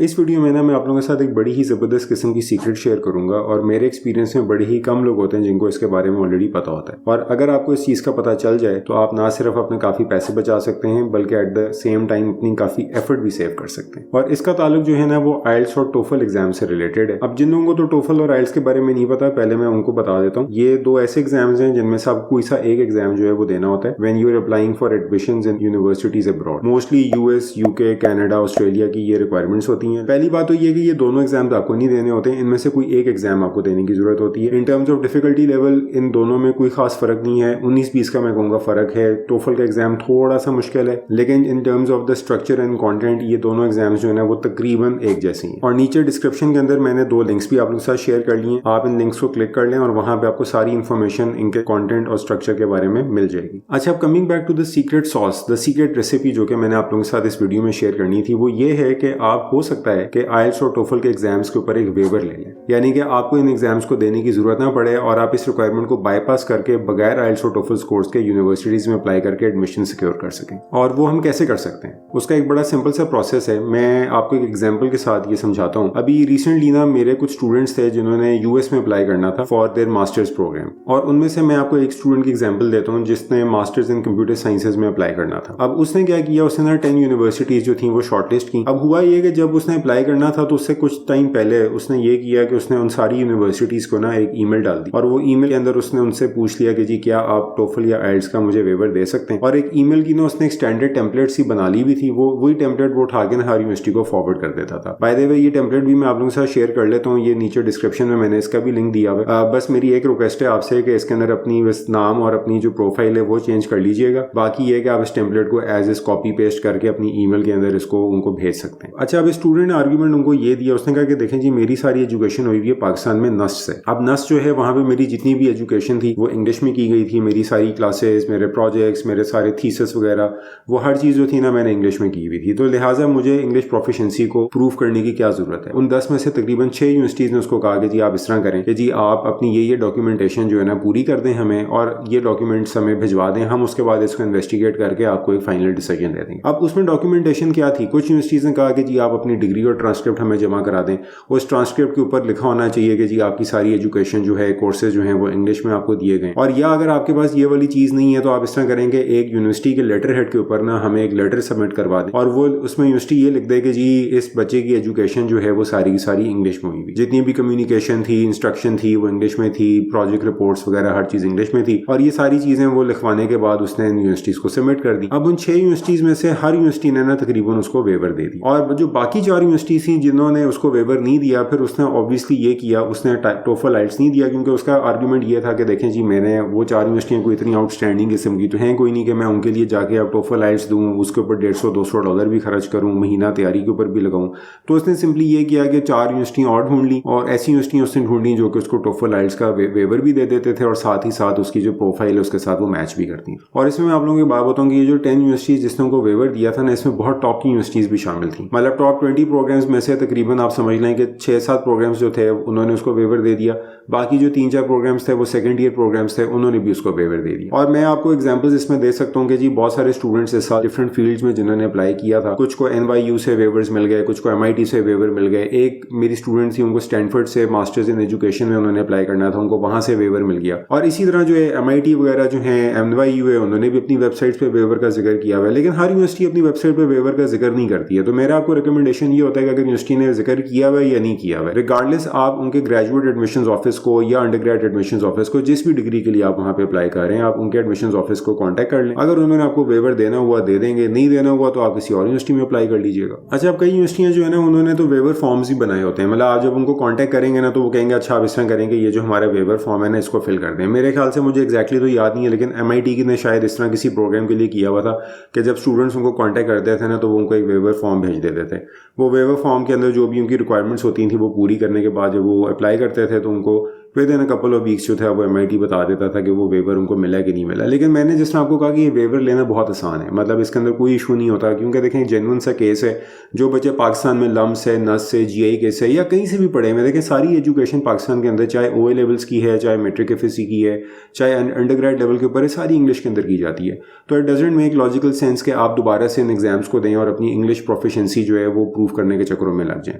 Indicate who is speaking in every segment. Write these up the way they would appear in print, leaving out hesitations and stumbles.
Speaker 1: इस वीडियो में मैं आप लोगों के साथ एक बड़ी ही ज़बरदस्त किस्म की सीक्रेट शेयर करूंगा और मेरे एक्सपीरियंस में बड़े ही कम लोग होते हैं जिनको इसके बारे में ऑलरेडी पता होता है। और अगर आपको इस चीज़ का पता चल जाए तो आप ना सिर्फ अपने काफ़ी पैसे बचा सकते हैं बल्कि एट द सेम टाइम अपनी काफ़ी एफर्ट भी सेव कर सकते हैं। और इसका ताल्लुक जो है ना वो आइल्स और टोफल एग्जाम से रिलेटेड है। अब जिन लोगों को तो टोफल और आइल्स के बारे में नहीं पता, पहले मैं उनको बता देता हूँ। ये दो ऐसे एग्जाम्स हैं जिनमें से आपको कोई सा एक एग्जाम जो है वो देना होता है when you are applying for admissions in universities abroad. Mostly US, UK, Canada, Australia की ये रिक्वायरमेंट्स होती हैं। पहली बात तो ये कि ये दोनों एग्जाम्स आपको नहीं देने होते हैं, इनमें से कोई एक एग्जाम आपको देने की जरूरत होती है। In terms of difficulty level in दोनों में कोई खास फर्क नहीं है, 19-20 का मैं कहूँगा फर्क है। टोफल का एग्जाम थोड़ा सा मुश्किल है, लेकिन in terms of the structure and content ये दोनों एग्जाम्स जो है ना वो तकरीबन एक जैसे हैं। और नीचे डिस्क्रिप्शन के अंदर मैंने दो लिंक्स भी आप लोगों के साथ शेयर कर लिए, आप इन लिंक्स को क्लिक कर लें और वहां पे आपको सारी इन्फॉर्मेशन इनके कंटेंट और स्ट्रक्चर के बारे में मिल जाएगी। अच्छा, अब coming back to the secret sauce, the secret recipe जो कि मैंने आप लोगों के साथ इस वीडियो में शेयर करनी थी, वो ये है कि आप हो सकता है कि आइल्स और टोफल के एग्जाम्स के ऊपर एक वेवर ले लें, यानी कि आपको इन एग्जाम्स को देने की जरूरत ना पड़े और आप इस रिक्वायरमेंट को बाईपास करके बगैर आइल्स और टोफल स्कोर्स के यूनिवर्सिटीज में अप्लाई करके एडमिशन सिक्योर कर सकें। और वो हम कैसे कर सकते हैं, उसका एक बड़ा सिंपल सा प्रोसेस है। मैं आपको एक एग्जाम्पल के साथ ये समझाता हूँ। अभी रिसेंटली ना मेरे कुछ स्टूडेंट्स थे जिन्होंने यूएस में अप्लाई करना था फॉर देयर मास्टर्स प्रोग्राम, और उनमें से मैं आपको एक स्टूडेंट की एग्जाम्पल देता हूँ जिसने मास्टर्स इन कंप्यूटर साइंसेज में अप्लाई करना था। अब उसने क्या किया, उसने ना 10 यूनिवर्सिटीज जो थी वो शॉर्टलिस्ट की। अब हुआ ये कि जब उसने अप्लाई करना था तो उससे कुछ टाइम पहले उसने ये किया कि उसने उन सारी यूनिवर्सिटीज को ना एक ईमेल डाल दी और वो ईमेल के अंदर उसने उनसे पूछ लिया कि जी क्या आप टोफल या आइल्स का मुझे वेवर दे सकते हैं। और एक ईमेल की ना उसने एक स्टैंडर्ड टेम्पलेट सी बना ली भी थी, वो वही टेम्पलेट वो उठा के ना हर यूनिवर्सिटी को फॉरवर्ड कर देता था। बाय द वे ये टेम्पलेट भी मैं आप लोगों के साथ शेयर कर लेता हूँ, ये नीचे डिस्क्रिप्शन में मैंने इसका भी लिंक दिया हुआ है। बस मेरी एक रिक्वेस्ट है आपसे कि इसके अंदर अपनी बस नाम और अपनी जो प्रोफाइल है वो चेंज कर लीजिएगा। बाकी ये कि आप इस टेम्पलेट को एज इज कॉपी पेस्ट करके अपनी ईमेल के अंदर इसको उनको भेज सकते हैं। अच्छा, अब स्टूडेंट ने आर्ग्यूमेंट उनको ये दिया, उसने कहा कि देखें जी मेरी सारी एजुकेशन हुई है पाकिस्तान में नस्ट से। अब नस्ट जो है वहां पे मेरी जितनी भी एजुकेशन थी वो इंग्लिश में की गई थी, मेरी सारी क्लासेस, मेरे प्रोजेक्ट्स, मेरे सारे थीसिस वगैरह वो हर चीज जो थी ना मैंने इंग्लिश में की हुई थी, तो लिहाजा मुझे इंग्लिश प्रोफिशिएंसी को प्रूव करने की क्या जरूरत है। उन 10 में से तकरीबन 6 यूनिवर्सिटीज ने उसको कहा कि जी आप इस तरह करें कि जी आप अपनी ये डॉक्यूमेंटेशन जो है ना पूरी कर दें हमें और ये डॉक्यूमेंट्स हमें भिजवा दें, हम उसके बाद इसको इन्वेस्टिगेट करके आपको एक फाइनल डिसीजन दे देंगे। अब उसमें डॉक्यूमेंटेशन क्या थी, कुछ यूनिवर्सिटीज ने कहा कि जी आप अपनी डिग्री और ट्रांसक्रिप्ट हमें जमा करा दें, उस ट्रांसक्रिप्ट के ऊपर लिखा होना चाहिए कि जी आपकी सारी एजुकेशन जो है, कोर्सेज जो है वो इंग्लिश में आपको दिए गए। और या अगर आपके पास ये वाली चीज नहीं है तो आप इस तरह करेंगे, एक यूनिवर्सिटी के लेटर हेड के ऊपर ना हमें एक लेटर सबमिट करवा दें और वो उसमें यूनिवर्सिटी ये लिख दे कि जी इस बच्चे की एजुकेशन जो है वो सारी की सारी इंग्लिश में हुई हुई, जितनी भी कम्युनिकेशन थी, इंस्ट्रक्शन थी वो इंग्लिश में थी, प्रोजेक्ट रिपोर्ट्स वगैरह हर चीज इंग्लिश में थी। और ये सारी चीजें वो लिखवाने के बाद उसने यूनिवर्सिटीज को सबमिट कर दी। अब उन 6 यूनिवर्सिटीज में से हर यूनिवर्सिटी ने ना तकरीबन उसको वेवर दे दी, और जो बाकी 4 यूनिवर्सिटीज थी जिन्होंने उसको वेवर नहीं दिया, फिर उसने ऑब्वियसली ये किया, उसने टोफल आइल्स नहीं दिया, क्योंकि उसका आर्ग्यूमेंट ये था कि देखें जी मैंने वो 4 यूनिवर्सिटियां कोई इतनी आउटस्टैंडिंग किस्म की तो हैं कोई नहीं कि मैं उनके लिए जाके अब टोफल आइल्स दूं, उसके ऊपर $150-200 भी खर्च करूं, महीना तैयारी के ऊपर भी लगाऊं। तो उसने सिंपली ये किया कि 4 यूनिवर्सिटियां और ढूंढ ली और ऐसी यूनिवर्सिटियां उसने ढूंढी जो कि उसको टोफल आइल्स का वेवर भी दे देते थे और साथ ही साथ उसकी जो प्रोफाइल है उसके साथ वो मैच भी करती। और इसमें मैं आप लोगों की बात बताऊं कि ये जो 10 यूनिवर्सिटीज जिसने उनको वेवर दिया था ना, इसमें बहुत टॉप की यूनिवर्सिटीज भी शामिल थी। मतलब टॉप 20 प्रोग्राम्स में से तकरीबन आप समझ लें कि 6-7 प्रोग्राम्स जो थे उन्होंने उसको वेवर दे दिया, बाकी जो 3-4 प्रोग्राम्स थे वो सेकंड ईयर प्रोग्राम्स थे, उन्होंने भी उसको वेवर दे दिया। और मैं आपको एग्जांपल्स इसमें दे सकता हूं कि जी बहुत सारे स्टूडेंट्स इस साल डिफरेंट फील्ड्स में जिन्होंने अप्लाई किया था, कुछ को NYU से वेवर्स मिल गए, कुछ को MIT से वेवर मिल गए। एक मेरी स्टूडेंट थी, उनको स्टैनफोर्ड से मास्टर्स इन एजुकेशन में उन्होंने अप्लाई करना था, उनको वहां से वेवर मिल गया। और इसी तरह जो है MIT वगैरह जो है, NYU है, उन्होंने भी अपनी वेबसाइट पे वेवर का जिक्र किया हुआ है, लेकिन हर यूनिवर्सिटी अपनी वेबसाइट पे वेवर का जिक्र नहीं करती है। तो मेरा आपको रिकमेंडेशन ये होता है कि अगर यूनिवर्सिटी ने जिक्र किया हुआ है या नहीं किया हुआ है, रिगार्डलेस आप उनके ग्रेजुएट एडमिशंस ऑफिस को या अंडर ग्रेड एडमिशंस ऑफिस को, जिस भी डिग्री के लिए आप वहां पे अप्लाई कर रहे हैं, आप उनके एडमिशंस ऑफिस को कांटेक्ट कर लें। अगर उन्होंने आपको वेवर देना हुआ दे देंगे, नहीं देना हुआ तो आप किसी और यूनिवर्सिटी में अप्लाई कर लीजिएगा। अच्छा, अब कई यूनिवर्सिटियां जो है ना उन्होंने तो वेवर फॉर्म्स ही बनाए होते हैं, मतलब आप जब उनको कांटेक्ट करेंगे ना तो वो कहेंगे अच्छा आप इस तरह करेंगे, ये जो हमारा वेवर फॉर्म है ना इसको फिल कर दें। मेरे ख्याल से मुझे एक्जैक्टली तो याद नहीं है, लेकिन MIT की ने शायद इस तरह किसी प्रोग्राम के लिए किया हुआ था कि जब स्टूडेंट्स उनको कांटेक्ट करते थे ना तो वो उनको एक वेवर फॉर्म भेज देते थे। वो वेवर फॉर्म के अंदर जो भी उनकी रिक्वायरमेंट्स होती थी वो पूरी करने के बाद जब वो अप्लाई करते थे तो उनको with in a couple of weeks जो था वो MIT बता देता था कि वो वेवर उनको मिला कि नहीं मिला। लेकिन मैंने जिस तरह आपको कहा कि ये वेवर लेना बहुत आसान है, मतलब इसके अंदर कोई इशू नहीं होता, क्योंकि देखें जेन्युइन सा केस है। जो बच्चे पाकिस्तान में लम्स है, नस से, GI केस है या कहीं से भी पढ़े हैं, देखें सारी एजुकेशन पाकिस्तान के अंदर चाहे OA लेवल्स की है, चाहे मैट्रिक FSC की है, चाहे अंडरग्रेड लेवल के ऊपर है, सारी इंग्लिश के अंदर की जाती है। तो it doesn't make logical sense कि आप दोबारा से इन एग्जाम्स को दें और अपनी इंग्लिश प्रोफिशिएंसी जो है वो प्रूव करने के चक्करों में लग जाएं।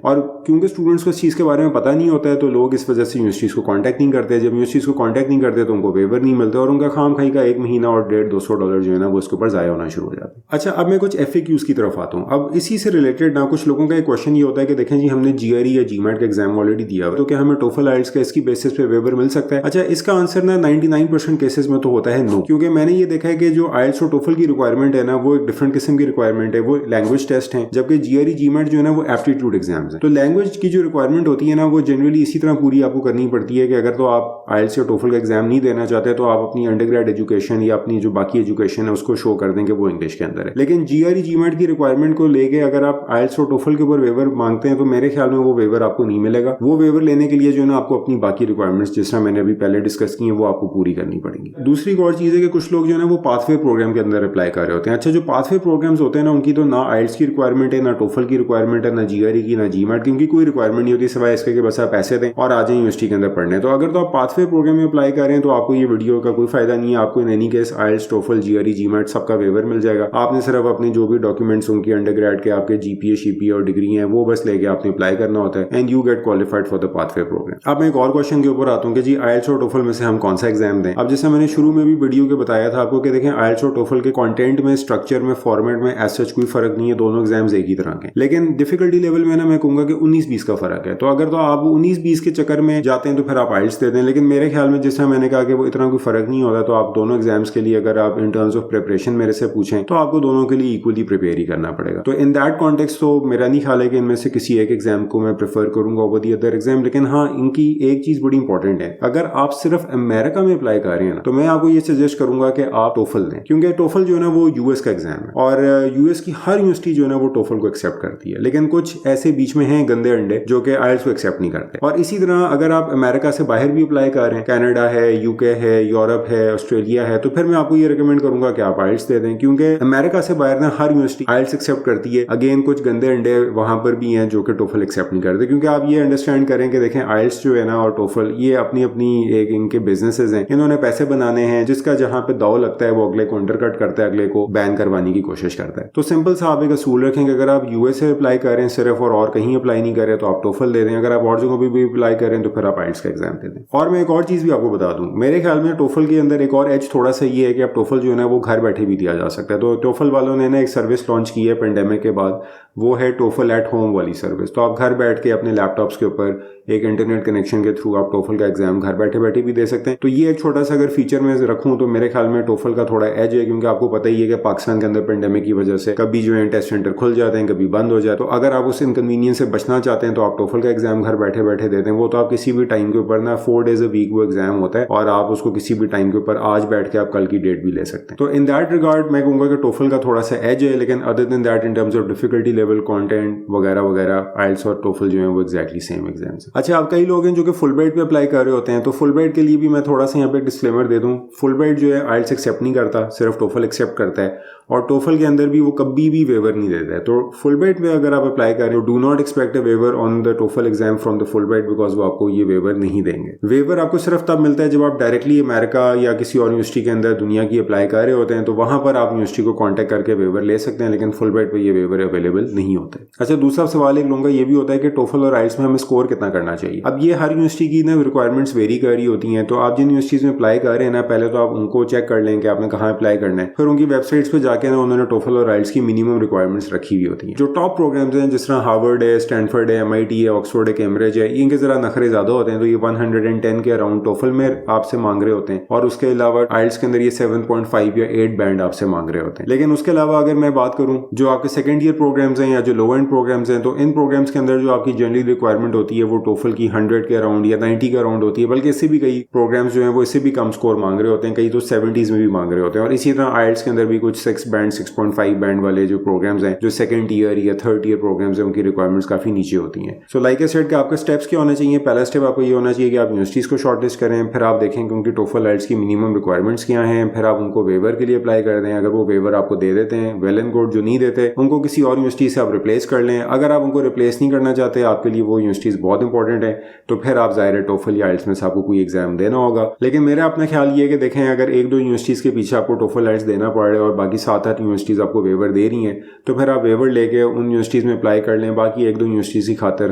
Speaker 1: और क्योंकि स्टूडेंट्स को इस चीज़ के बारे में पता नहीं होता है तो लोग इस वजह से यूनिवर्सिटीज़ को कॉन्टैक्ट नहीं करते। जब यूनिवर्सिटीज़ को कॉन्टैक्ट नहीं करते तो उनको वेवर नहीं मिलता और उनका खाम खाई का 1 महीना और $150-200 जो है ना वो इसके ऊपर ज़ाया होना शुरू हो जाता है। अच्छा, अब मैं कुछ FAQs की तरफ आता हूँ। अब इसी से रिलेटेड ना कुछ लोगों का एक क्वेश्चन ये होता है कि देखें जी हमने GRE या GMAT का एग्जाम ऑलरेडी दिया है, तो क्या हमें TOEFL IELTS का इसकी बेसिस पे वेवर मिल सकता है? अच्छा, इसका आंसर ना 99% केसेस में तो होता है नो, क्योंकि मैंने ये देखा है कि जो IELTS और TOEFL की रिक्वायरमेंट है ना वो एक डिफरेंट किस्म की रिक्वायरमेंट है, वो लैंग्वेज टेस्ट है, जबकि GRE GMAT जो है ना वो एप्टीट्यूड एग्जाम्स है। तो लैंग्वेज की जो रिक्वायरमेंट होती है ना वो जनरली इसी तरह पूरी आपको करनी पड़ती है कि अगर तो आप IELTS या TOEFL का एग्जाम नहीं देना चाहते तो आप अपनी अंडरग्रेड एजुकेशन या अपनी जो बाकी एजुकेशन है उसको शो कर दें कि वो इंग्लिश के अंदर है। लेकिन GRE GMAT की रिक्वायरमेंट को लेके अगर आप IELTS और TOEFL के ऊपर वेवर मांगते हैं तो मेरे ख्याल में वो वेवर आपको नहीं मिलेगा। वो वेवर लेने के लिए जो है ना आपको अपनी बाकी रिक्वायरमेंट्स जिस तरह मैंने अभी पहले डिस्कस की है वो आपको पूरी करनी पड़ेगी। दूसरी एक और चीज़ है कि कुछ लोग जो है ना वो पाथवे प्रोग्राम के अंदर अप्लाई कर रहे होते हैं। अच्छा, जो पाथवे प्रोग्राम्स होते हैं ना उनकी तो ना IELTS की रिक्वायरमेंट है, ना TOEFL की रिक्वायरमेंट है, ना GRE की, ना GMAT की, उनकी कोई रिक्वायरमेंट नहीं होती सिवाय इसके कि बस आप पैसे दें और आ जाएं यूनिवर्सिटी के अंदर पढ़ने। तो अगर तो आप पाथवे प्रोग्राम में अप्लाई कर रहे हैं तो आपको ये वीडियो का कोई फायदा नहीं है। आपको in any case IELTS TOEFL GRE GMAT सबका वेवर मिल जाएगा। आपने सिर्फ अपने जो भी डॉक्यूमेंट्स उनकी अंडरग्रेड के आपके GPA CPA और डिग्री हैं वो बस लेके आपने अप्लाई करना होता है and you get qualified for the pathway program. अब मैं एक और क्वेश्चन के ऊपर आता हूँ कि जी IELTS और TOEFL में से हम कौन सा एग्जाम दें। अब जैसे मैंने शुरू में भी वीडियो के बताया था आपको कि देखें IELTS और TOEFL के कंटेंट में, स्ट्रक्चर में, फॉर्मेट में एज सच कोई फर्क नहीं है, दोनों एग्जाम्स एक ही तरह के। लेकिन डिफिकल्टी लेवल में ना मैं कहूंगा कि 19-20 का फर्क है। तो अगर तो आप 19-20 के चक्कर में जाते हैं तो फिर आप IELTS दे दें। लेकिन मेरे ख्याल में जिस तरह मैंने कहा कि वो इतना कोई फर्क नहीं होता, तो आप दोनों एग्जाम्स के लिए अगर आप इन टर्म्स ऑफ प्रिपरेशन मेरे से पूछें तो आपको दोनों के लिए इक्वली प्रिपेयर ही करना पड़ेगा। तो इन दैट कॉन्टेक्स्ट तो मेरा नहीं ख्याल है कि इनमें से किसी एक एग्जाम को मैं प्रेफर करूंगा ओवर दी अदर एग्जाम। लेकिन हाँ, इनकी एक चीज बड़ी इंपॉर्टेंट है, अगर आप सिर्फ अमेरिका में अप्लाई कर रहे हैं ना तो मैं आपको ये सजेस्ट करूंगा कि आप TOEFL दें, क्योंकि TOEFल जो है ना वो US का एग्जाम है और US की हर यूनिवर्सिटी जो है ना वो TOEFL को एक्सेप्ट करती है। लेकिन कुछ ऐसे बीच में हैं गंदे अंडे जो कि IELTS को एक्सेप्ट नहीं करते। और इसी तरह अगर आप अमेरिका से बाहर भी अप्लाई कर रहे हैं, कनाडा है, UK है, यूरोप है, ऑस्ट्रेलिया है, तो फिर मैं आपको ये रिकमेंड करूंगा कि आप IELTS दे दें, क्योंकि अमेरिका से बाहर ना हर यूनिवर्सिटी IELTS एक्सेप्ट करती है। अगेन कुछ गंदे अंडे वहां पर भी हैं जो कि TOEFL एक्सेप्ट नहीं करते, क्योंकि आप ये अंडरस्टैंड करें कि देखें IELTS जो है ना और TOEFल ये अपनी अपनी एक इनके बिजनेसेस हैं, इन्होंने पैसे बनाने हैं, जिसका जहां पे दाव लगता है वो अगले को अंडरकट करता है, अगले को बैन करवाने की कोशिश करता है। तो सिंपल सा आप एक असूल रखेंगे, अगर आप US से अप्लाई कर रहे हैं सिर्फ और कहीं अप्लाई नहीं कर रहे तो आप TOEFल दे दें। अगर आप और जगहों पर भी अप्लाई कर रहे हैं तो फिर आप IELTS का एग्जाम दे दें। और मैं एक और चीज भी आपको बता दूं, मेरे ख्याल में TOEFल के अंदर एक और एज थोड़ा सा ये है कि आप TOEFल जो है ना वो घर बैठे भी दिया जा सकता है। तो TOEFल वालों ने ना एक सर्विस लॉन्च की है पेंडेमिक के बाद, वो है TOEFL एट होम वाली सर्विस। तो आप घर बैठ के अपने लैपटॉप्स के ऊपर एक इंटरनेट कनेक्शन के थ्रू आप TOEFल का एग्जाम घर बैठे बैठे भी दे सकते हैं। तो ये एक छोटा सा अगर फीचर मैं रखूं तो मेरे ख्याल में TOEFल का थोड़ा एज है, क्योंकि आपको पता ही है कि पाकिस्तान के अंदर पेंडेमिक की वजह से कभी जो है टेस्ट सेंटर खुल जाते हैं, कभी बंद हो जाए। तो अगर आप उस इनकन्वीनियंस से बचना चाहते हैं तो आप TOEFल का एग्जाम घर बैठे बैठे देते हैं। वो तो आप किसी भी टाइम के ऊपर ना 4 days a week वो एग्जाम होता है और आप उसको किसी भी टाइम के ऊपर आज बैठ के आप कल की डेट भी ले सकते हैं। तो इन दैट रिगार्ड मैं कहूंगा कि TOEFल का थोड़ा सा एज है, लेकिन other than that in terms of difficulty level, content वगैरह वगैरह IELTS और TOEFल जो है वो एक्जैक्टली सेम एग्जाम्स हैं। अच्छा, अब कई लोग हैं जो कि फुल ब्राइट पे अप्लाई कर रहे होते हैं, तो फुल ब्राइट के लिए भी मैं थोड़ा सा यहाँ पे डिस्क्लेमर दे दूं। फुल ब्राइट जो है IELTS एक्सेप्ट नहीं करता, सिर्फ TOEFल एक्सेप्ट करता है और TOEFल के अंदर भी वो कभी भी वेवर नहीं देता है। तो फुल ब्राइट में अगर आप अप्लाई कर रहे हो, do not expect a waiver on the TOEFL exam from the Fulbright, because वो आपको ये वेवर नहीं देंगे। वेवर आपको सिर्फ तब मिलता है जब आप डायरेक्टली अमेरिका या किसी और यूनिवर्सिटी के अंदर दुनिया की अप्लाई कर रहे होते हैं, तो वहां पर आप यूनिवर्सिटी को कॉन्टैक्ट करके वेवर ले सकते हैं, लेकिन फुल ब्राइट पे ये वेवर अवेलेबल नहीं होता है। अच्छा, दूसरा सवाल एक लोगों का ये भी होता है कि TOEFल और IELTS में हमें स्कोर कितना करना चाहिए। अब ये हर यूनिवर्सिटी की ना रिक्वायरमेंट्स वेरी कर रही होती हैं, तो आप जिन यूनिवर्सिटीज में अप्लाई कर रहे हैं ना, पहले तो आप उनको चेक कर लें कि आपने कहाँ अप्लाई करना है। फिर उनकी वेबसाइट्स पे जाके ना उन्होंने TOEFल और IELTS की मिनिमम रिक्वायरमेंट्स रखी हुई होती हैं। जो टॉप प्रोग्राम्स हैं जिस तरह हार्वर्ड है, स्टैनफोर्ड है, MIT है, ऑक्सफोर्ड है, कैम्ब्रिज है, इनके जरा नखरे ज्यादा होते हैं, तो ये 110 के अराउंड TOEFल में आपसे मांग रहे होते हैं और उसके अलावा IELTS के अंदर ये 7.5 या 8 बैंड आपसे मांग रहे होते हैं। लेकिन उसके अलावा अगर मैं बात करूं जो आपके सेकंड ईयर प्रोग्राम्स हैं या जो लो एंड प्रोग्राम्स हैं, तो इन प्रोग्राम्स के अंदर जो आपकी जनरली रिक्वायरमेंट होती है वो टोफल की 100 के अराउंड या 90 के अराउंड होती है, बल्कि इससे भी कई प्रोग्राम्स जो हैं वो इससे भी कम स्कोर मांग रहे होते हैं, कई तो 70s में भी मांग रहे होते हैं। और इसी तरह आइल्स के अंदर भी कुछ 6 बैंड 6.5 बैंड वाले जो प्रोग्राम्स हैं, जो सेकंड ईयर या थर्ड ईयर प्रोग्राम्स हैं, उनकी रिक्वायरमेंट्स काफी नीचे होती हैं। सो लाइक आई सेड कि आपके स्टेप्स क्या होने चाहिए। पहला स्टेप आपको ये होना चाहिए कि आप यूनिवर्सिटीज को शॉर्टलिस्ट करें, फिर आप देखें कि उनकी टोफल आइल्स की मिनिमम रिक्वायरमेंट्स क्या हैं, फिर आप उनको वेवर के लिए अप्लाई कर दें। अगर वो वेवर आपको दे देते हैं वेल एंड गुड, जो नहीं देते उनको किसी और यूनिवर्सिटी से आप रिप्लेस कर लें। अगर आप उनको रिप्लेस नहीं करना चाहते, आपके लिए वो यूनिवर्सिटीज बहुत इंपॉर्टेंट है, तो फिर आप ज़ाहिर टोफल या आइल्स में से आपको कोई एग्जाम देना होगा। लेकिन मेरा अपना ख्याल ये है कि देखें, अगर 1-2 यूनिवर्सिटीज के पीछे आपको टोफल आइल्स देना पड़ रहा है और बाकी 7-8 यूनिवर्सिटीज आपको वेवर दे रही हैं, तो फिर आप वेवर लेके उन यूनिवर्सिटीज में अप्लाई कर लें। बाकी 1-2 यूनिवर्सिटीज की खातिर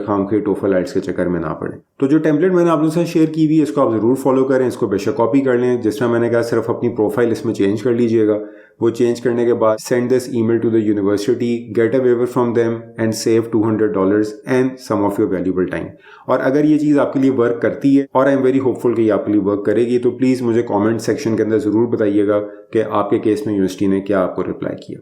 Speaker 1: खामखे टोफल आइल्स के चक्कर में ना पड़े। तो जो टेम्पलेट मैंने आप लोगों से शेयर की हुई है, इसको आप जरूर फॉलो करें, इसको बेशक कॉपी कर लें। जिस तरह मैंने कहा, सिर्फ अपनी प्रोफाइल इसमें चेंज कर लीजिएगा। वो चेंज करने के बाद send this email to the university, get a waiver from them and save $200 and some of your valuable time. और अगर ये चीज़ आपके लिए वर्क करती है, और आई एम वेरी होपफुल कि ये आपके लिए वर्क करेगी, तो प्लीज़ मुझे कमेंट सेक्शन के अंदर ज़रूर बताइएगा कि आपके केस में यूनिवर्सिटी ने क्या आपको रिप्लाई किया।